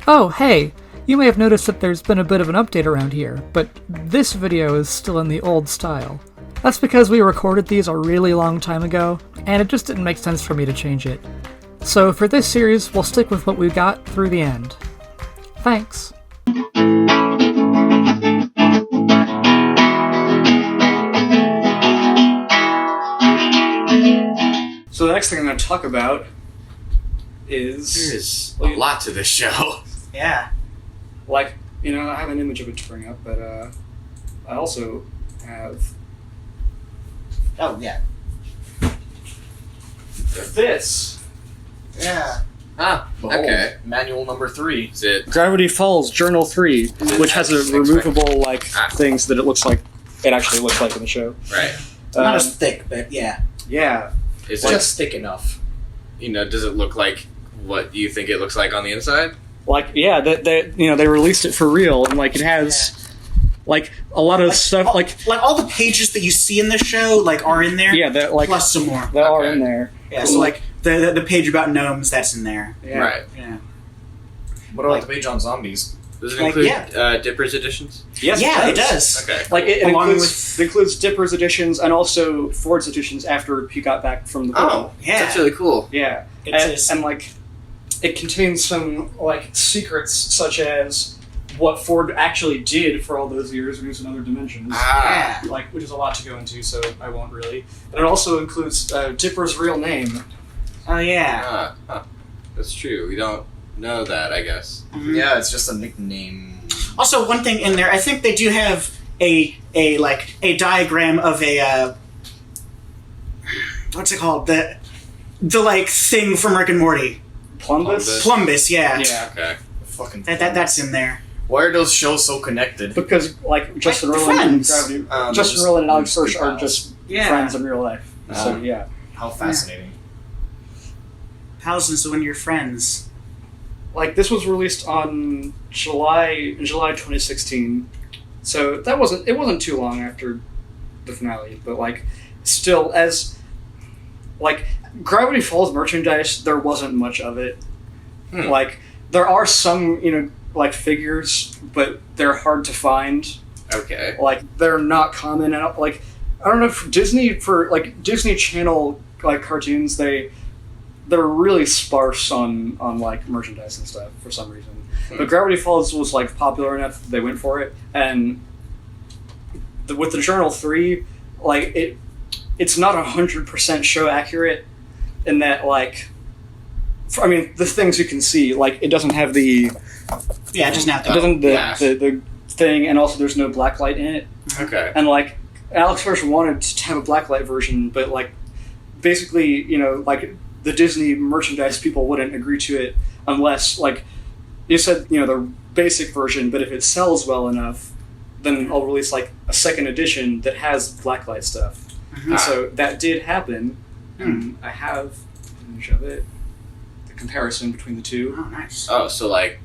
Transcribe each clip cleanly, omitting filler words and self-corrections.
Oh, hey! You may have noticed that there's been a bit of an update around here, but this video is still in the old style. That's because we recorded these a really long time ago, and it just didn't make sense for me to change it. So for this series, we'll stick with what we got through the end. Thanks! So the next thing I'm going to talk about is... There's a lot to this show. Yeah. Like, you know, I have an image of it to bring up, but I also have... Oh, yeah. This. Yeah. Ah, okay. Manual number 3. Is it... Gravity Falls Journal 3, which has a removable, like, things that it looks like it actually looks like in the show. Right. Not as thick, but yeah. Yeah. Is Just thick enough. You know, does it look like what you think it looks like on the inside? Like, yeah, they released it for real, and, like, it has, like, a lot of stuff, like all the pages that you see in the show, like, are in there. Yeah, that, like... Plus some more. They are in there. Yeah, so, like, the page about gnomes, that's in there. Yeah. Right. Yeah. What about the page on zombies? Does it Like, include Dipper's editions? Yes, Yeah, it does. Okay. Like, it Along includes Dipper's editions and also Ford's editions after he got back from the boat. Oh, Yeah. that's really cool. Yeah. And, like, it contains some, like, secrets such as what Ford actually did for all those years when he was in other dimensions. Ah. Yeah. Like, which is a lot to go into, so I won't really. And it also includes Dipper's real name. Oh, yeah. That's true. We don't know that, I guess. Mhm. Yeah, it's just a nickname. Also, one thing in there, I think they do have a diagram of a, what's it called? The like, thing from Rick and Morty. Plumbus? Plumbus, yeah. Yeah. Okay. Fucking. That's in there. Why are those shows so connected? Because, like, Justin Like Roiland and friends. Gravity... They're Justin just Roiland and Alex super Hirsch are pals. just Yeah. friends in real life. So, yeah. How fascinating. Pals and so when you're friends. Like, this was released on July 2016, so it wasn't too long after the finale, but, like, still, as, like, Gravity Falls merchandise, there wasn't much of it. Like, there are some, you know, like, figures, but they're hard to find. Okay. Like, they're not common, and, like, I don't know, for Disney Channel, like, cartoons, they're really sparse on like merchandise and stuff for some reason. But Gravity Falls was like popular enough that they went for it, and with the Journal 3, like it's not 100% show accurate in that, like, I mean, the things you can see, like, it doesn't have the Yeah, just not it doesn't yeah. the thing, and also there's no blacklight in it. Okay. And, like, Alex Hirsch wanted to have a blacklight version, but, like, basically, you know, like, the Disney merchandise people wouldn't agree to it unless, like, you said, you know, the basic version, but if it sells well enough, then I'll release, like, a second edition that has blacklight stuff. And so that did happen. I have an image of it. The comparison between the two. Oh, nice. Oh, so, like,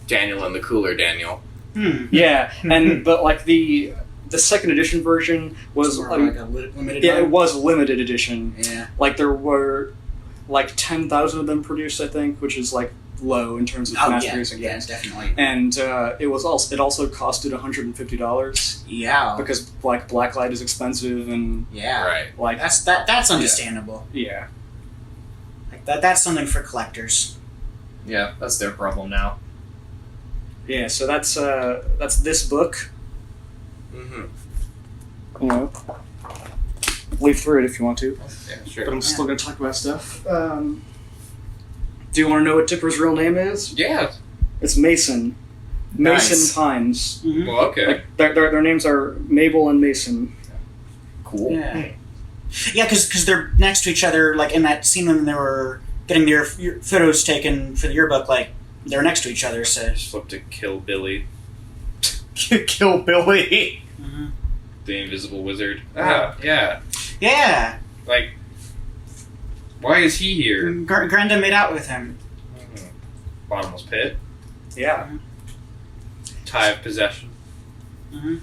Daniel and the Cooler Daniel. Yeah, but, like, the second edition version was Sort of like a limited. yeah, run. it was a limited edition. Yeah. Like, there were like 10,000 of them produced, I think, which is like low in terms of Oh, mass yeah. producing. Yeah, definitely. And it also costed $150 Yeah. because, like, blacklight is expensive, and Yeah. Right. like That's understandable. yeah. Like that's something for collectors. Yeah, that's their problem now. Yeah, so that's this book. Mm-hmm. You know, leaf through it if you want to. Yeah, sure. But I'm still going to talk about stuff. Do you want to know what Dipper's real name is? Yeah. It's Mason. Nice. Mason Pines. Mm-hmm. Well, okay. Like, their names are Mabel and Mason. Cool. Yeah. Yeah, because they're next to each other. Like in that scene when they were getting their photos taken for the yearbook, like they're next to each other. So. Just look to Kill Billy, Kill Billy. Mm-hmm. the Invisible Wizard. Ah, yeah. Yeah. Like, why is he here? Grenda made out with him. Bottomless pit. Yeah. Tie of possession. Mm-hmm.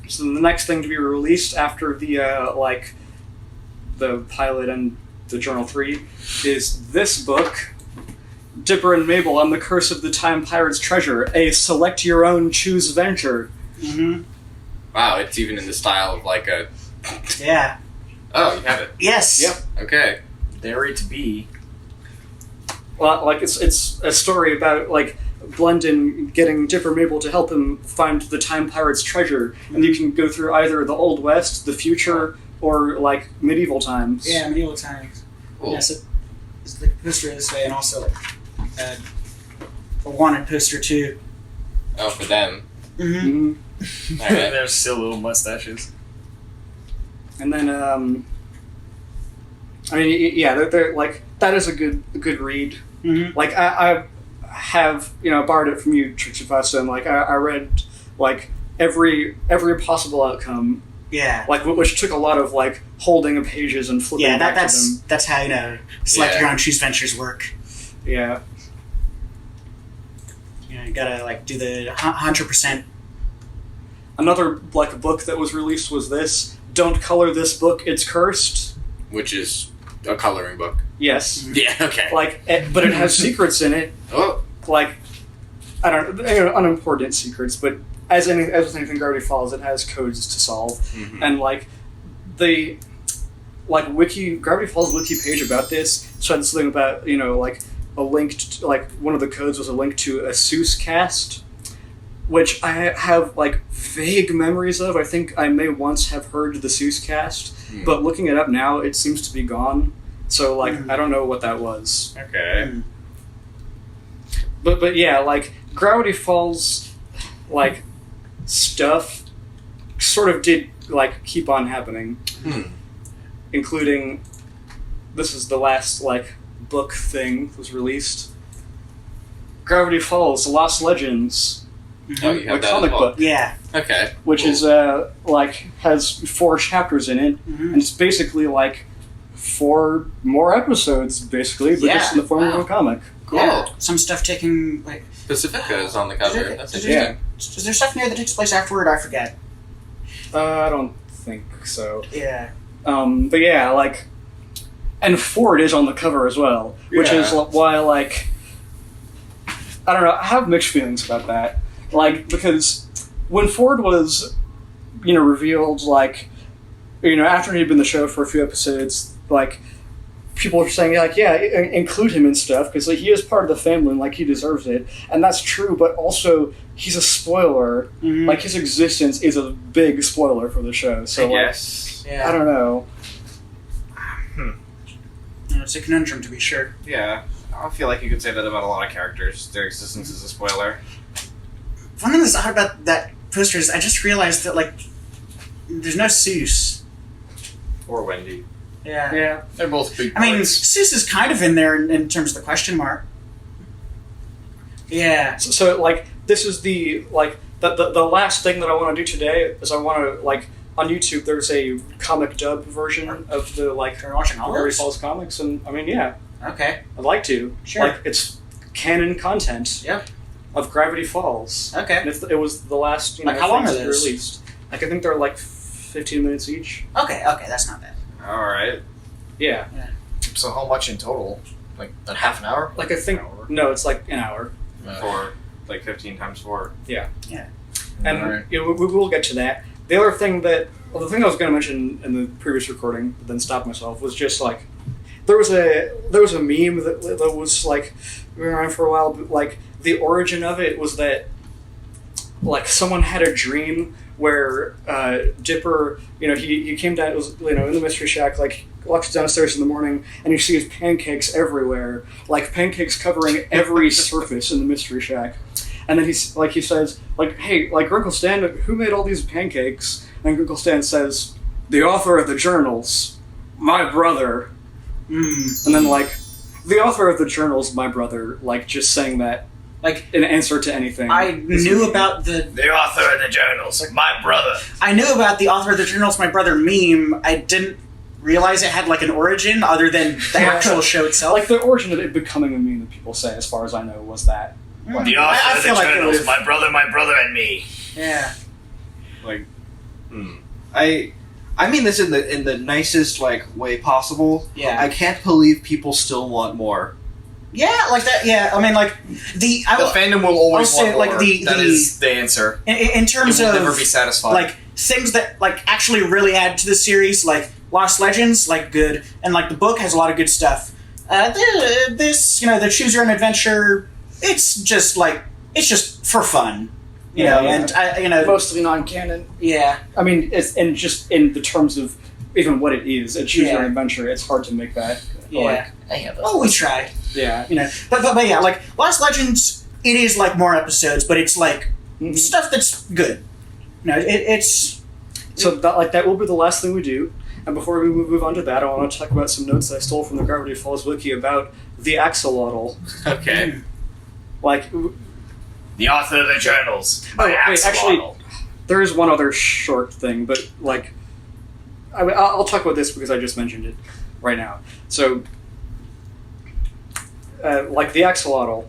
So the next thing to be released after the pilot and the Journal 3 is this book, Dipper and Mabel on the Curse of the Time Pirate's Treasure, a select your own choose venture. Mm-hmm. Wow, it's even in the style of like a. Yeah. Oh, you have it. Yes. Yep. Okay. There it be. Well, like it's a story about like Blendon getting Dipper and Mabel to help him find the Time Pirate's treasure, and you can go through either the Old West, the future, or like medieval times. Yeah, medieval times. Cool. Yes, it's the poster this way, and also a wanted poster too. Oh, for them. Mm-hmm. Mhm. All right. There's still little mustaches. And then, I mean, yeah, they're like that is a good read. Mm-hmm. Like I have borrowed it from you, Trixiepasta, and like I read like every possible outcome. Yeah. Like which took a lot of like holding of pages and flipping Yeah, back to them. that's how select Yeah. your own choose ventures work. Yeah. You gotta like do the 100%. Another like book that was released was this. Don't color this book; it's cursed. Which is a coloring book. Yes. Yeah. Okay. Like, but it has secrets in it. Oh. Like, I don't unimportant secrets, but as with anything Gravity Falls, it has codes to solve, Mhm. and like the Gravity Falls wiki page about this said something about like a link to, like one of the codes was a link to a Soos Cast, which I have like vague memories of. I think I may once have heard the Soos Cast, but looking it up now, it seems to be gone. So like I don't know what that was. Okay. But yeah, like Gravity Falls, like stuff, sort of did like keep on happening, including this is the last like book thing was released. Gravity Falls: Lost Legends, Oh, you have a that comic as well. book, Yeah. Okay. which Cool. is like has 4 chapters in it, Mm-hmm. and it's basically like 4 more episodes, basically, but just in the form of a comic. Cool. Yeah. Some stuff taking like. Pacifica is on the cover. That's Is interesting. Is there stuff in there that takes place afterward? I forget. I don't think so. Yeah. But yeah, like, and Ford is on the cover as well, which is Yeah. why, like, I don't know, I have mixed feelings about that. Like, because when Ford was, revealed, like, after he'd been the show for a few episodes, like, people were saying, like, yeah, include him and stuff, because like, he is part of the family and, like, he deserves it. And that's true, but also, he's a spoiler. Mm-hmm. Like, his existence is a big spoiler for the show. So, like, Yes. Yeah. I don't know. It's a conundrum to be sure. Yeah. I feel like you could say that about a lot of characters. Their existence is a spoiler. One thing that's odd about that poster is I just realized that like there's no Soos. Or Wendy. Yeah. Yeah. They're both big I mean, boys. Soos is kind of in there in terms of the question mark. Yeah. So like, this is the, like, the last thing that I want to do today is I want to, like, on YouTube there's a comic dub version of the, like, Are you watching all Gravity those? Falls comics, and I mean, yeah, Okay. I'd like to. Sure. Like, it's canon content Yep. of Gravity Falls. Okay. And it was the last, Like, how long things are that those? released. Like, I think they're like 15 minutes each. Okay. That's not bad. Alright. Yeah. So how much in total? Like a half an hour? Like, I think, Hour. no, it's like an hour. For like 15 times 4. And Alright. we will get to that. The other thing the thing I was going to mention in the previous recording, but then stopped myself, was just like there was a meme that was like around for a while. But, like, the origin of it was that like someone had a dream where Dipper, he came down. It was in the mystery shack, like walks downstairs in the morning, and you see his pancakes everywhere, like pancakes covering every surface in the mystery shack. And then he says, like, hey, like, Uncle Stan, who made all these pancakes? And Uncle Stan says, the author of the journals, my brother. And then, like, the author of the journals, my brother, like, just saying that, like, in answer to anything. I knew about the author of the journals, my brother. I knew about the author of the journals, my brother meme. I didn't realize it had like an origin other than the actual show itself. Like, the origin of it becoming a meme that people say, as far as I know, was that. The author I of the feel like it journals, was- my brother, and me. Yeah. I mean this in the nicest like way possible. Yeah. I can't believe people still want more. Yeah, like that. Yeah, I mean, like The fandom will always I'll say, want like, more. That is the answer. in terms It will of never be satisfied. like things that like actually really add to the series, like Lost Legends, like good, and like the book has a lot of good stuff. This, the Choose Your Own Adventure, it's just for fun, Yeah. and Mostly non-canon. yeah, I mean, it's and just in the terms of even what it is, a choose your own adventure. It's hard to make that. yeah. We tried, Yeah. but yeah, like Lost Legends, it is like more episodes, but it's like Mhm. stuff that's good. It's So that will be the last thing we do. And before we move on to that, I want to talk about some notes I stole from the Gravity Falls wiki about the axolotl. Okay. Like, The author of the journals. wait, actually, there is one other short thing, but like, I'll talk about this because I just mentioned it right now. So, like the axolotl.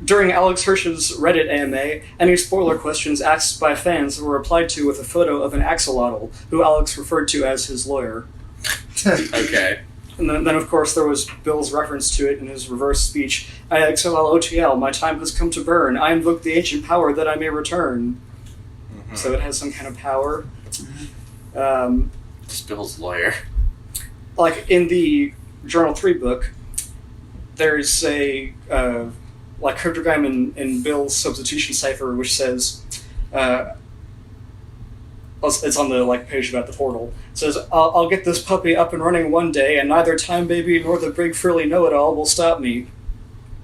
During Alex Hirsch's Reddit AMA, any spoiler questions asked by fans were replied to with a photo of an axolotl, who Alex referred to as his lawyer. Okay. And then, of course, there was Bill's reference to it in his reverse speech. IXOLOTL, my time has come to burn. I invoke the ancient power that I may return. Mm-hmm. So it has some kind of power. Bill's lawyer. Like, in the Journal 3 book, there's a... like cryptogram in Bill's substitution cipher, which says, it's on the page about the portal. It says, "I'll get this puppy up and running one day, and neither Time Baby nor the big frilly know-it-all will stop me."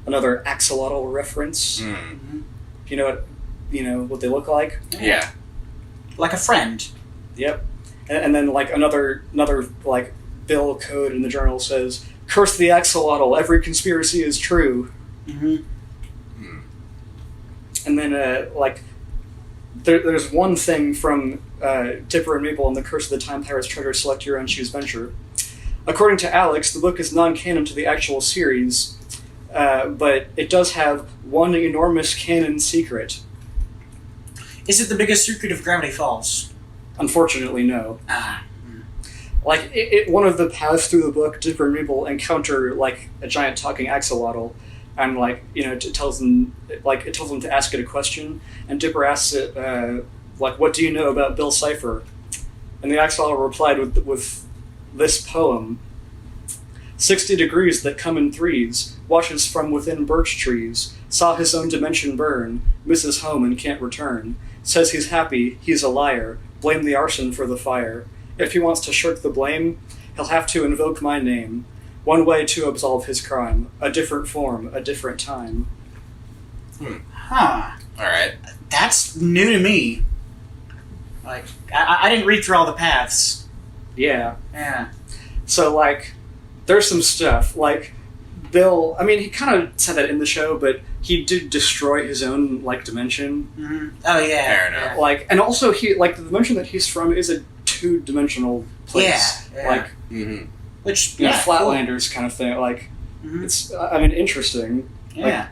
Another axolotl reference. Mm. You know what they look like. Yeah. like a friend. Yep. And then another Bill code in the journal says, "Curse the axolotl. Every conspiracy is true." Mm-hmm. And then, there's one thing from Dipper and Mabel and the Curse of the Time Pirates Treasure Select Your Own Choose Venture. According to Alex, the book is non-canon to the actual series, but it does have one enormous canon secret. Is it the biggest secret of Gravity Falls? Unfortunately, no. Ah. One of the paths through the book, Dipper and Mabel encounter, a giant talking axolotl, and it tells them to ask it a question, and Dipper asks it what do you know about Bill Cipher, and the axolotl replied with this poem: 60 degrees that come in threes, watches from within birch trees, saw his own dimension burn, misses home and can't return, says he's happy, he's a liar, blame the arson for the fire. If he wants to shirk the blame, he'll have to invoke my name. One way to absolve his crime, a different form, a different time. Huh. Alright. That's new to me. I didn't read through all the paths. Yeah. Yeah. So, there's some stuff. Bill, he kind of said that in the show, but he did destroy his own, dimension. Mm-hmm. Oh, yeah. Fair enough. And also, he, the dimension that he's from is a two-dimensional place. Yeah. Mm-hmm. Which, Flatlanders kind of thing. Mm-hmm. It's, interesting. Yeah.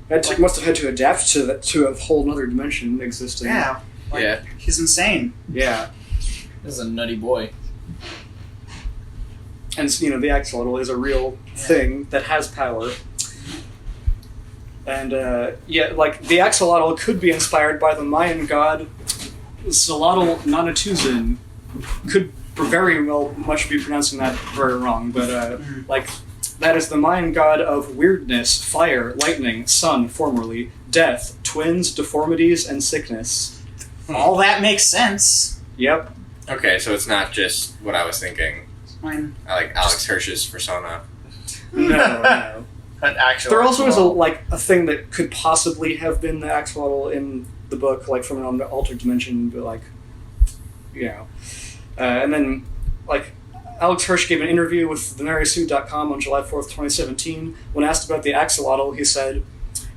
Must have had to adapt to a whole other dimension existing. Yeah. Yeah. He's insane. Yeah. This is a nutty boy. And, the axolotl is a real thing that has power. And, the axolotl could be inspired by the Mayan god Xolotl Nanatuzin. Could very well much be pronouncing that very wrong, but, that is the Mayan god of weirdness, fire, lightning, sun, formerly, death, twins, deformities, and sickness. All that makes sense. Yep. Okay, so it's not just what I was thinking. Fine. I like Alex Hirsch's persona. No. An actual. There also is a thing that could possibly have been the axolotl in the book, from an altered dimension, but and then Alex Hirsch gave an interview with TheMarySue.com on July 4th, 2017. When asked about the axolotl, he said,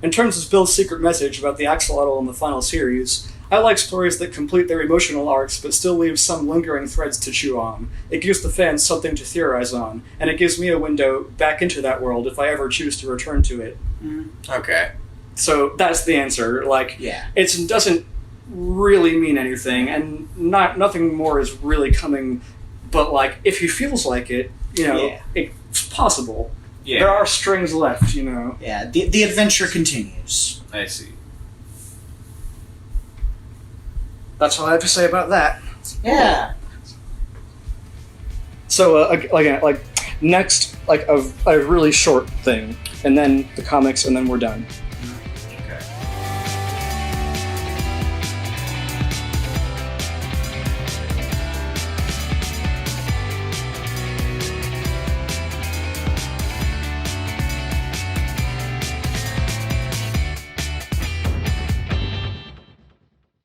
"In terms of Bill's secret message about the axolotl in the final series, I like stories that complete their emotional arcs but still leave some lingering threads to chew on. It gives the fans something to theorize on, and it gives me a window back into that world if I ever choose to return to it." Okay. So that's the answer. Yeah. It doesn't really mean anything, and nothing more is really coming. But if he feels like it, it's possible. Yeah. There are strings left, you know. Yeah, the adventure continues. I see. That's all I have to say about that. Yeah. So again, like next, like a really short thing, and then the comics, and then we're done.